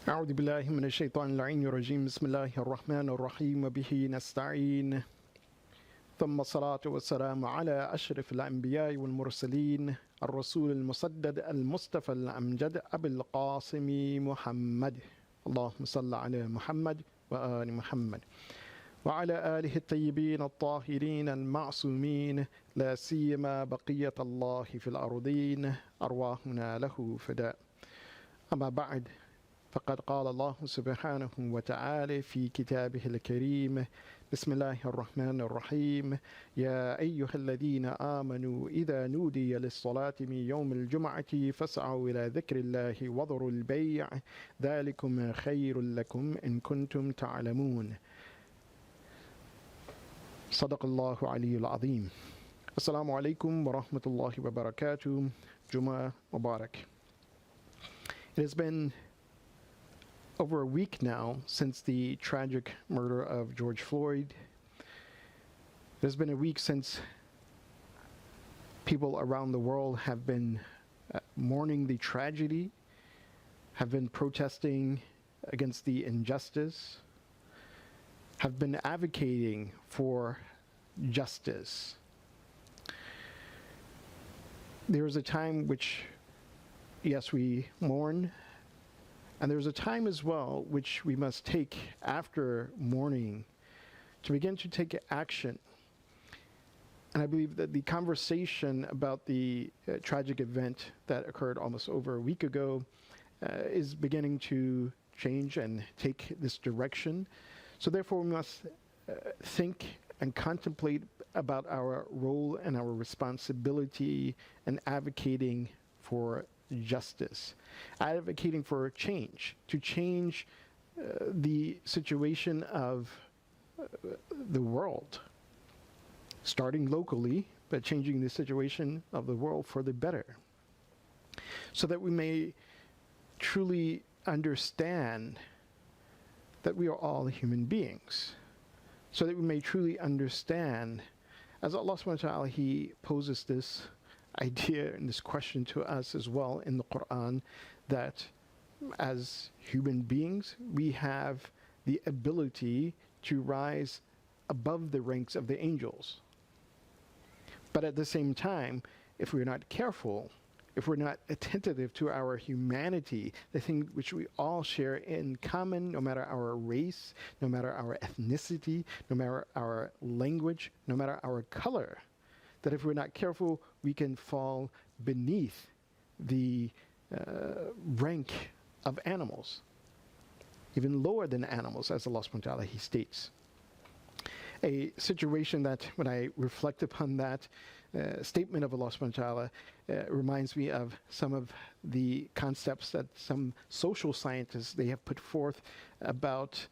أعوذ بالله من الشيطان اللعين الرجيم بسم الله الرحمن الرحيم وبه نستعين ثم الصلاة والسلام على أشرف الأنبياء والمرسلين الرسول المسدد المصطفى الأمجد أبي القاسم محمد اللهم صل على محمد وآل محمد وعلى آله الطيبين الطاهرين المعصومين لا سيما بقية الله في الأرضين أرواحنا له فداء أما بعد فقد قال الله سبحانه وتعالى في كتابه الكريم بسم الله الرحمن الرحيم يا أيها الذين آمنوا إذا نودي للصلاة من يوم الجمعة فاسعوا إلى ذكر الله وذروا البيع ذلكم خير لكم إن كنتم تعلمون صدق الله العلي العظيم. Assalamu alaikum wa rahmatullahi wa barakatuh. Juma Mubarak. It has been over a week now since the tragic murder of George Floyd. It has been a week since people around the world have been mourning the tragedy, have been protesting against the injustice, have been advocating for justice. There is a time which, yes, we mourn, and there's a time as well which we must take after mourning to begin to take action. And I believe that the conversation about the tragic event that occurred almost over a week ago is beginning to change and take this direction. So therefore we must think and contemplate about our role and our responsibility in advocating for justice, advocating for change, to change the situation of the world, starting locally, but changing the situation of the world for the better, so that we may truly understand that we are all human beings, so that we may truly understand, as Allah subhanahu wa ta'ala, He poses this idea and this question to us as well in the Quran, that as human beings we have the ability to rise above the ranks of the angels. But at the same time, if we're not careful, if we're not attentive to our humanity, the thing which we all share in common, no matter our race, no matter our ethnicity, no matter our language, no matter our color, that if we're not careful, we can fall beneath the rank of animals, even lower than animals, as Allah subhanahu wa ta'ala, He states. A situation that, when I reflect upon that statement of Allah subhanahu wa ta'ala, reminds me of some of the concepts that some social scientists, they have put forth about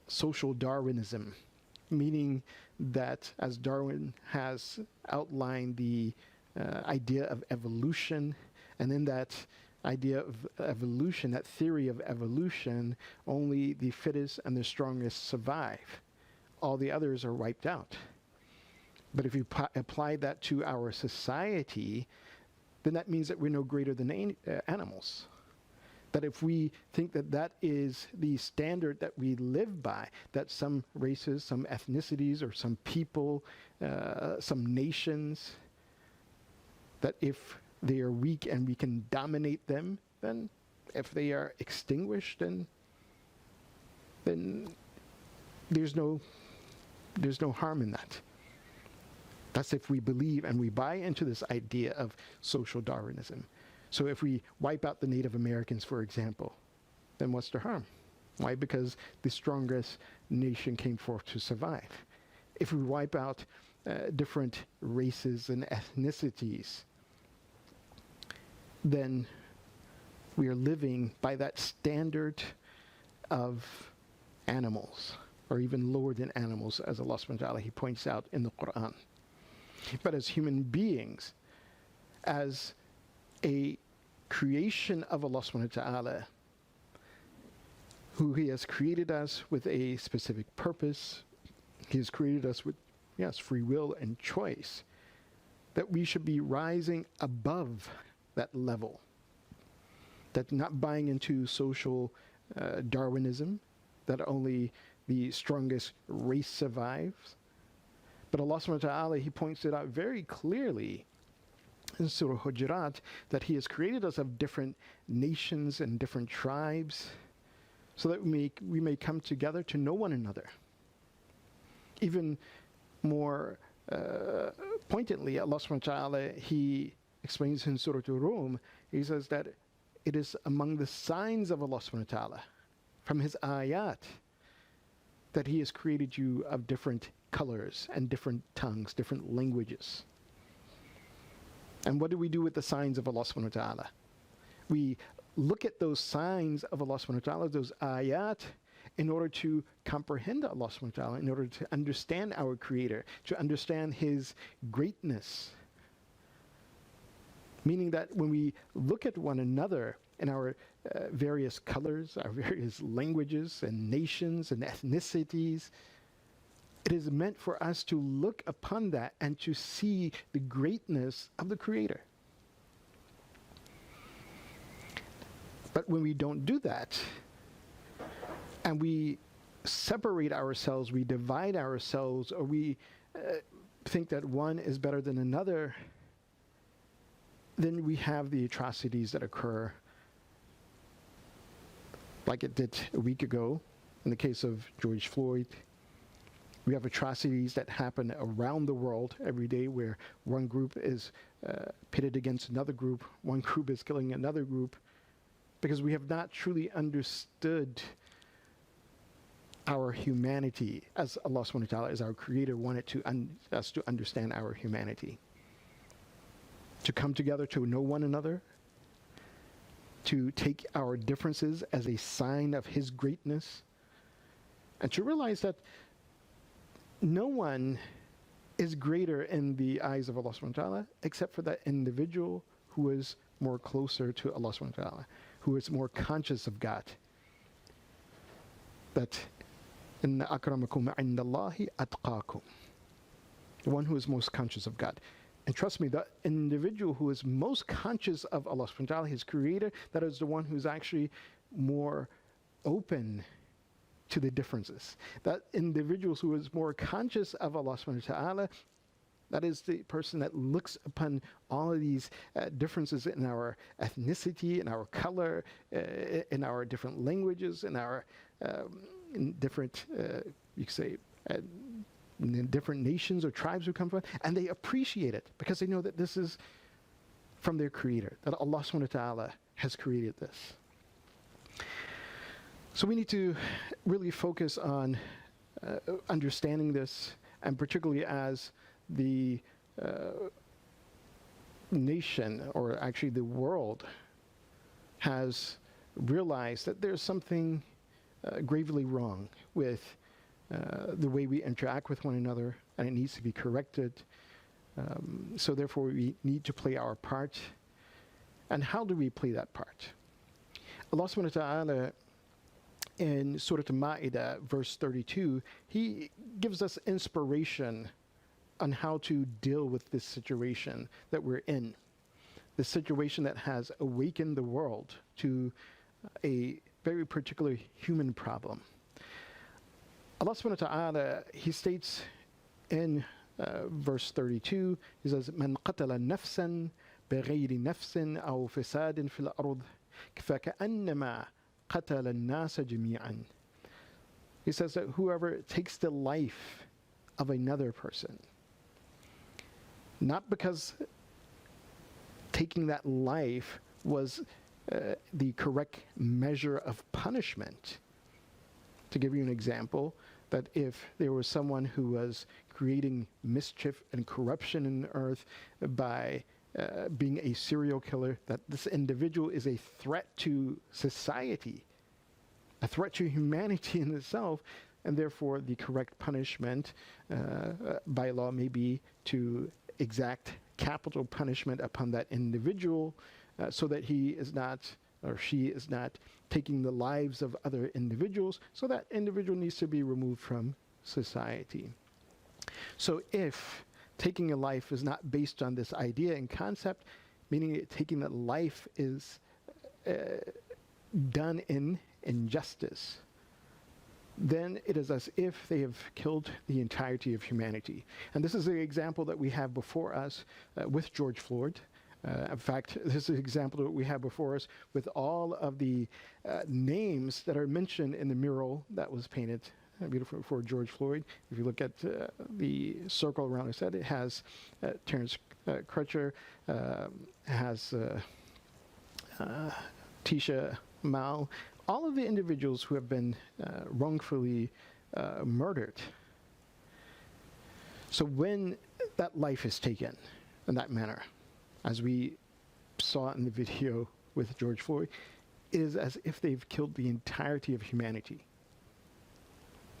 social Darwinism, meaning that, as Darwin has outlined the idea of evolution, and in that idea of evolution, that theory of evolution, only the fittest and the strongest survive. All the others are wiped out. But if you apply that to our society, then that means that we're no greater than animals. That if we think that that is the standard that we live by, that some races, some ethnicities, or some people, some nations, that if they are weak and we can dominate them, then if they are extinguished, then there's no harm in that. That's if we believe and we buy into this idea of social Darwinism. So if we wipe out the Native Americans, for example, then what's the harm? Why? Because the strongest nation came forth to survive. If we wipe out different races and ethnicities, then we are living by that standard of animals, or even lower than animals, as Allah subhanahu wa ta'ala, He points out in the Quran. But as human beings, as a creation of Allah subhanahu wa ta'ala, who He has created us with a specific purpose, He has created us with, yes, free will and choice, that we should be rising above that level, that not buying into social Darwinism, that only the strongest race survives. But Allah subhanahu wa ta'ala, He points it out very clearly in Surah Hujurat that He has created us of different nations and different tribes so that we may come together to know one another. Even more pointedly, Allah subhanahu wa ta'ala, He explains in Surah Rum, He says that it is among the signs of Allah subhanahu wa ta'ala, from His ayat, that He has created you of different colors and different tongues, different languages. And what do we do with the signs of Allah subhanahu wa ta'ala? We look at those signs of Allah subhanahu wa ta'ala, those ayat, in order to comprehend Allah subhanahu wa ta'ala, in order to understand our Creator, to understand His greatness. Meaning that when we look at one another in our various colors, our various languages and nations and ethnicities, it is meant for us to look upon that and to see the greatness of the Creator. But when we don't do that, and we separate ourselves, we divide ourselves, or we think that one is better than another, then we have the atrocities that occur, like it did a week ago in the case of George Floyd. We have atrocities that happen around the world every day where one group is pitted against another group, one group is killing another group, because we have not truly understood our humanity as Allah subhanahu wa ta'ala, as our Creator, wanted us to understand our humanity. To come together to know one another, to take our differences as a sign of His greatness, and to realize that no one is greater in the eyes of Allah subhanahu wa ta'ala except for that individual who is more closer to Allah subhanahu wa ta'ala, who is more conscious of God. That inna akramakum indallahi atqakum, the one who is most conscious of God. And trust me, the individual who is most conscious of Allah subhanahu wa ta'ala, His Creator, that is the one who's actually more open to the differences. That individual who is more conscious of Allah subhanahu wa ta'ala, that is the person that looks upon all of these differences in our ethnicity, in our color, in our different languages, in our in different, you could say, in different nations or tribes we come from, and they appreciate it because they know that this is from their Creator, that Allah subhanahu wa ta'ala has created this. So we need to really focus on understanding this, and particularly as the nation, or actually the world, has realized that there's something gravely wrong with the way we interact with one another, and it needs to be corrected. So therefore we need to play our part. And how do we play that part? Allah subhanahu wa ta'ala in Surah Al-Ma'idah, verse 32, He gives us inspiration on how to deal with this situation that we're in. This situation that has awakened the world to a very particular human problem. Allah subhanahu wa ta'ala, He states in verse 32, He says, "Man qatala nafsan bighayri nafsin aw fasadin fil ard faka'annama qatala an-nasa jami'an." He says that whoever takes the life of another person, not because taking that life was the correct measure of punishment. To give you an example, that if there was someone who was creating mischief and corruption in the earth by being a serial killer, that this individual is a threat to society, a threat to humanity in itself, and therefore the correct punishment by law may be to exact capital punishment upon that individual, so that he is not, or she is not, taking the lives of other individuals, so that individual needs to be removed from society. So if taking a life is not based on this idea and concept, meaning taking that life is done in injustice, then it is as if they have killed the entirety of humanity. And this is the example that we have before us with George Floyd. In fact, this is an example that we have before us with all of the names that are mentioned in the mural that was painted beautiful for George Floyd. If you look at the circle around his head, it has Terrence Crutcher, has Tisha Mao, all of the individuals who have been wrongfully murdered. So when that life is taken in that manner, as we saw in the video with George Floyd, it is as if they've killed the entirety of humanity.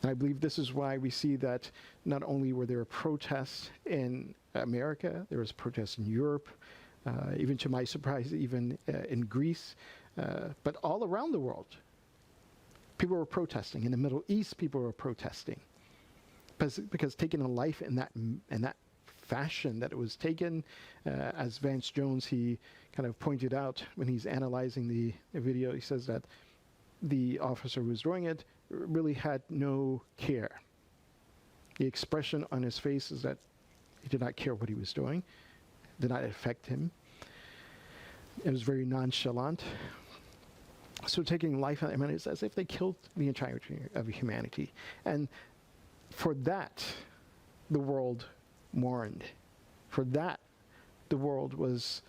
And I believe this is why we see that not only were there protests in America, there was protests in Europe, even to my surprise, even in Greece, but all around the world. People were protesting. In the Middle East, people were protesting. Because taking a life in that fashion that it was taken, as Vance Jones, he kind of pointed out when he's analyzing the video, he says that the officer who was doing it really had no care. The expression on his face is that he did not care what he was doing, did not affect him. It was very nonchalant. So taking life, I mean, it's as if they killed the entirety of humanity. And for that, the world mourned. For that, the world was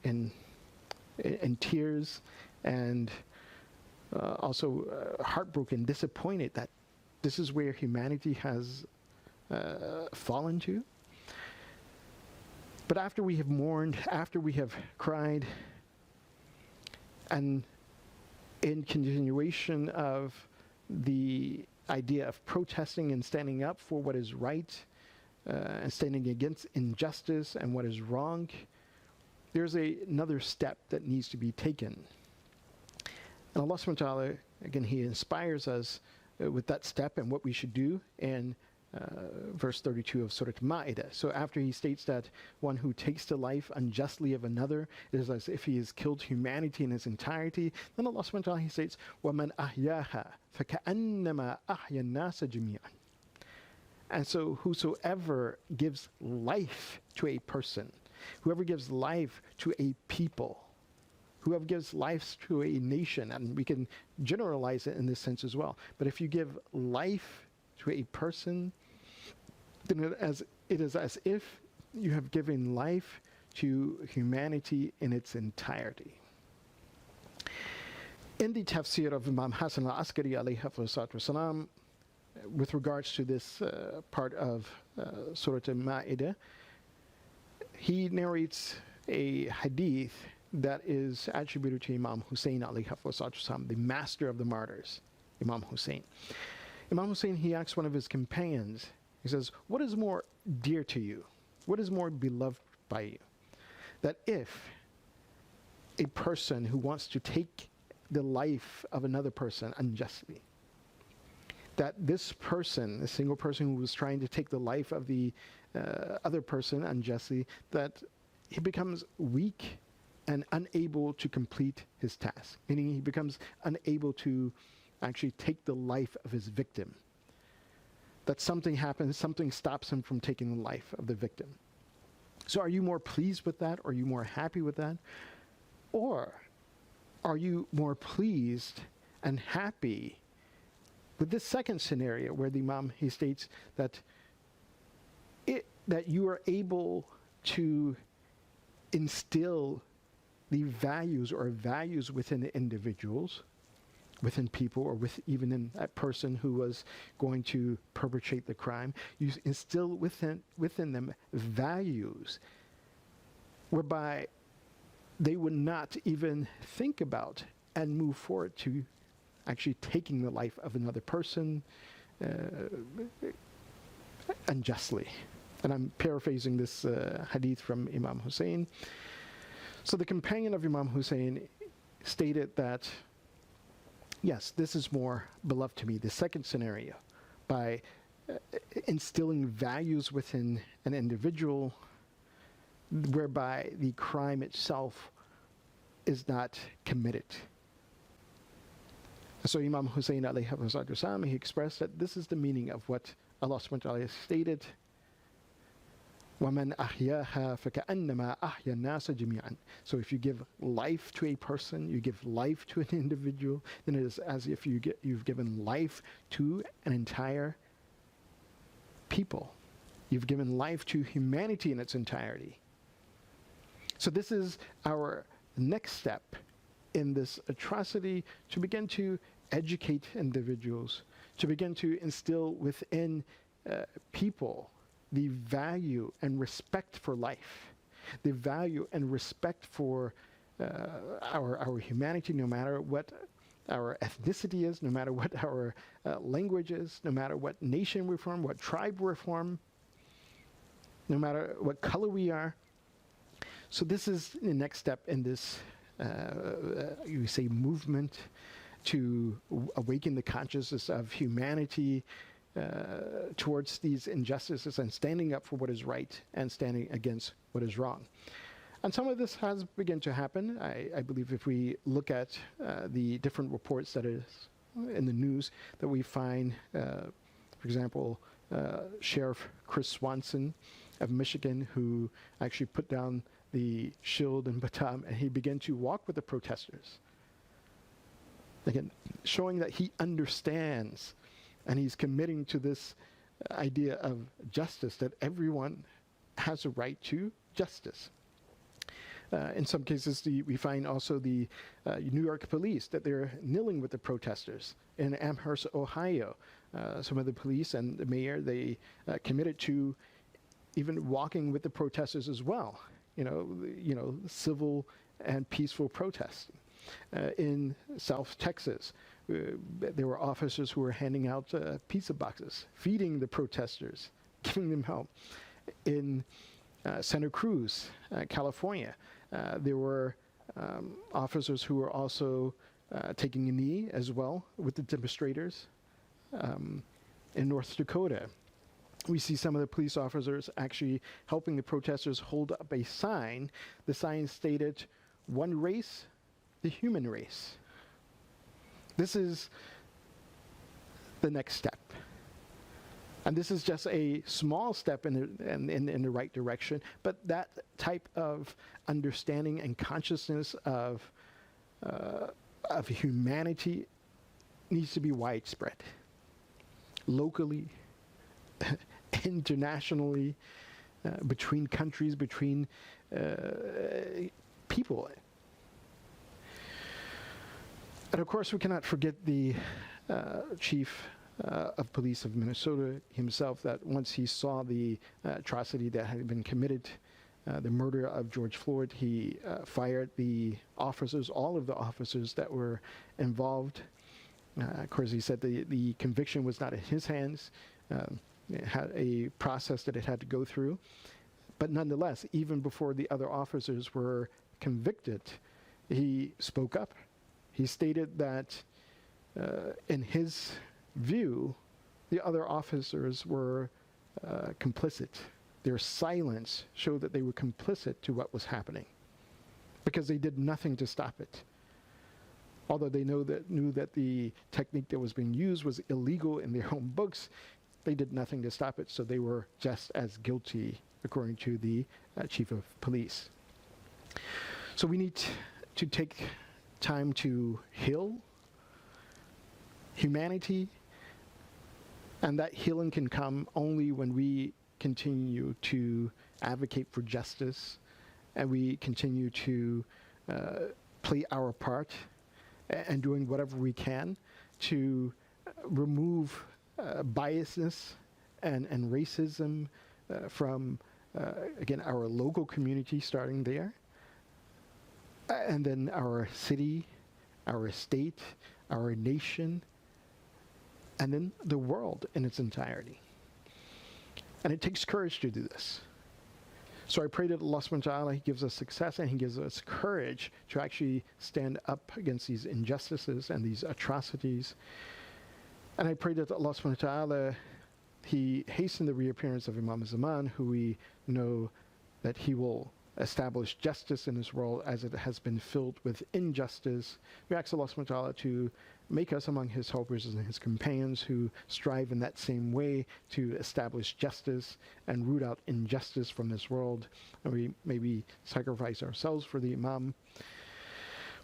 in tears and also heartbroken, disappointed that this is where humanity has fallen to. But after we have mourned, after we have cried, and in continuation of the idea of protesting and standing up for what is right, and standing against injustice and what is wrong, there's another step that needs to be taken. And Allah subhanahu wa ta'ala, again, He inspires us with that step and what we should do in verse 32 of Surah Ma'idah. So after He states that one who takes the life unjustly of another is as if he has killed humanity in its entirety, then Allah subhanahu wa ta'ala, He states, وَمَنْ أَحْيَاهَا فَكَأَنَّمَا أَحْيَا النَّاسَ جَمِيعًا. And so whosoever gives life to a person, whoever gives life to a people, whoever gives life to a nation, and we can generalize it in this sense as well, but if you give life to a person, then it is as if you have given life to humanity in its entirety. In the tafsir of Imam Hassan al-Askari alayhi salatu wasalam, with regards to this part of Surah Al-Ma'idah, he narrates a hadith that is attributed to Imam Hussein alayhi salatu wasalam, the master of the martyrs, Imam Hussein. Imam Hussein, he asks one of his companions, he says, what is more dear to you? What is more beloved by you? That if a person who wants to take the life of another person unjustly, that this person, the single person who was trying to take the life of the other person unjustly, that he becomes weak and unable to complete his task, meaning he becomes unable to actually take the life of his victim. That something happens, something stops him from taking the life of the victim. So are you more pleased with that? Are you more happy with that? Or are you more pleased and happy with this second scenario where the Imam, he states that that you are able to instill the values within the individuals, within people, or even in that person who was going to perpetrate the crime. You instill within them values whereby they would not even think about and move forward to actually taking the life of another person unjustly. And I'm paraphrasing this hadith from Imam Hussein. So the companion of Imam Hussein stated that, yes, this is more beloved to me, the second scenario, by instilling values within an individual whereby the crime itself is not committed. So Imam Hussein alayhi salam, he expressed that this is the meaning of what Allah subhanahu wa ta'ala stated, وَمَنْ أَحْيَاهَا فَكَأَنَّمَا أَحْيَا النَّاسَ جَمِيعًا. So if you give life to a person, you give life to an individual, then it is as if you've given life to an entire people. You've given life to humanity in its entirety. So this is our next step in this atrocity, to begin to educate individuals, to begin to instill within people the value and respect for life, the value and respect for our humanity, no matter what our ethnicity is, no matter what our language is, no matter what nation we're from, what tribe we're from, no matter what color we are. So this is the next step in this, you say, movement to awaken the consciousness of humanity towards these injustices and standing up for what is right and standing against what is wrong. And some of this has begun to happen. I believe if we look at the different reports that is in the news, that we find, for example, Sheriff Chris Swanson of Michigan, who actually put down the shield and baton, and he began to walk with the protesters. Again, showing that he understands and he's committing to this idea of justice, that everyone has a right to justice. In some cases, we find also the New York police, that they're kneeling with the protesters. In Amherst, Ohio, some of the police and the mayor, they committed to even walking with the protesters as well. You know, civil and peaceful protesting. In South Texas, there were officers who were handing out pizza boxes, feeding the protesters, giving them help. In Santa Cruz, California, there were officers who were also taking a knee as well with the demonstrators. In North Dakota, we see some of the police officers actually helping the protesters hold up a sign. The sign stated, "One race, the human race." This is the next step. And this is just a small step in the right direction, but that type of understanding and consciousness of humanity needs to be widespread, locally, internationally, between countries, between people. And of course, we cannot forget the chief of police of Minnesota himself, that once he saw the atrocity that had been committed, the murder of George Floyd, he fired the officers, all of the officers that were involved. Of course, he said the conviction was not in his hands. It had a process that it had to go through. But nonetheless, even before the other officers were convicted, he spoke up. He stated that in his view, the other officers were complicit. Their silence showed that they were complicit to what was happening, because they did nothing to stop it. Although they knew that the technique that was being used was illegal in their own books, they did nothing to stop it, so they were just as guilty, according to the chief of police. So we need to take time to heal humanity, and that healing can come only when we continue to advocate for justice, and we continue to play our part and doing whatever we can to remove biasness and racism from, again, our local community, starting there, and then our city, our state, our nation, and then the world in its entirety. And it takes courage to do this. So I pray that Allah subhanahu wa ta'ala, He gives us success and He gives us courage to actually stand up against these injustices and these atrocities. And I pray that Allah subhanahu wa ta'ala, He hasten the reappearance of Imam Zaman, who we know that he will establish justice in this world as it has been filled with injustice. We ask Allah subhanahu wa ta'ala to make us among his helpers and his companions who strive in that same way to establish justice and root out injustice from this world. And we maybe sacrifice ourselves for the Imam.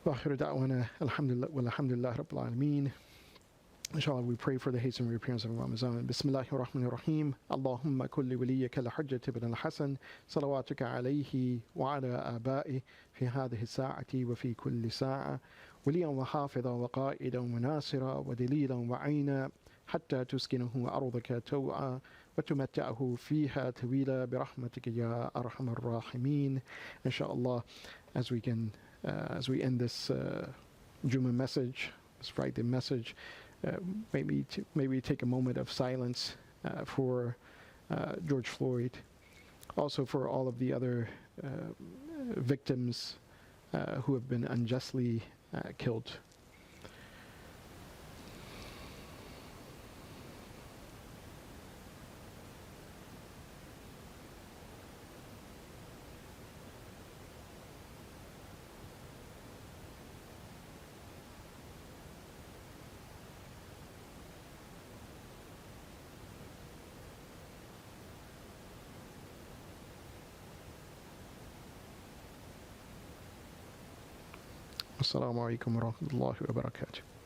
وآخر دعوانا الحمد لله والحمد لله رب العالمين. Inshallah, we pray for the hastened reappearance of Ramadan. Bismillahir Rahmanir Rahim. Allahumma kulli waliyaka al-Hujjat ibn al-Hasan salawatuka alayhi wa ala aba'i fi hadhihi as-sa'ati wa fi kulli sa'a waliyan wa hafidhan wa qa'idan wa nasira wa dalilan wa 'ayna hatta tuskinahu ardaka taw'a wa tumatta'ahu fiha tawila bi rahmatika ya arhamar rahimin. Inshallah, as we end this Jummah message, this Friday message, maybe take a moment of silence for George Floyd, also for all of the other victims who have been unjustly killed. Assalamu alaikum wa rahmatullahi wa barakatuh.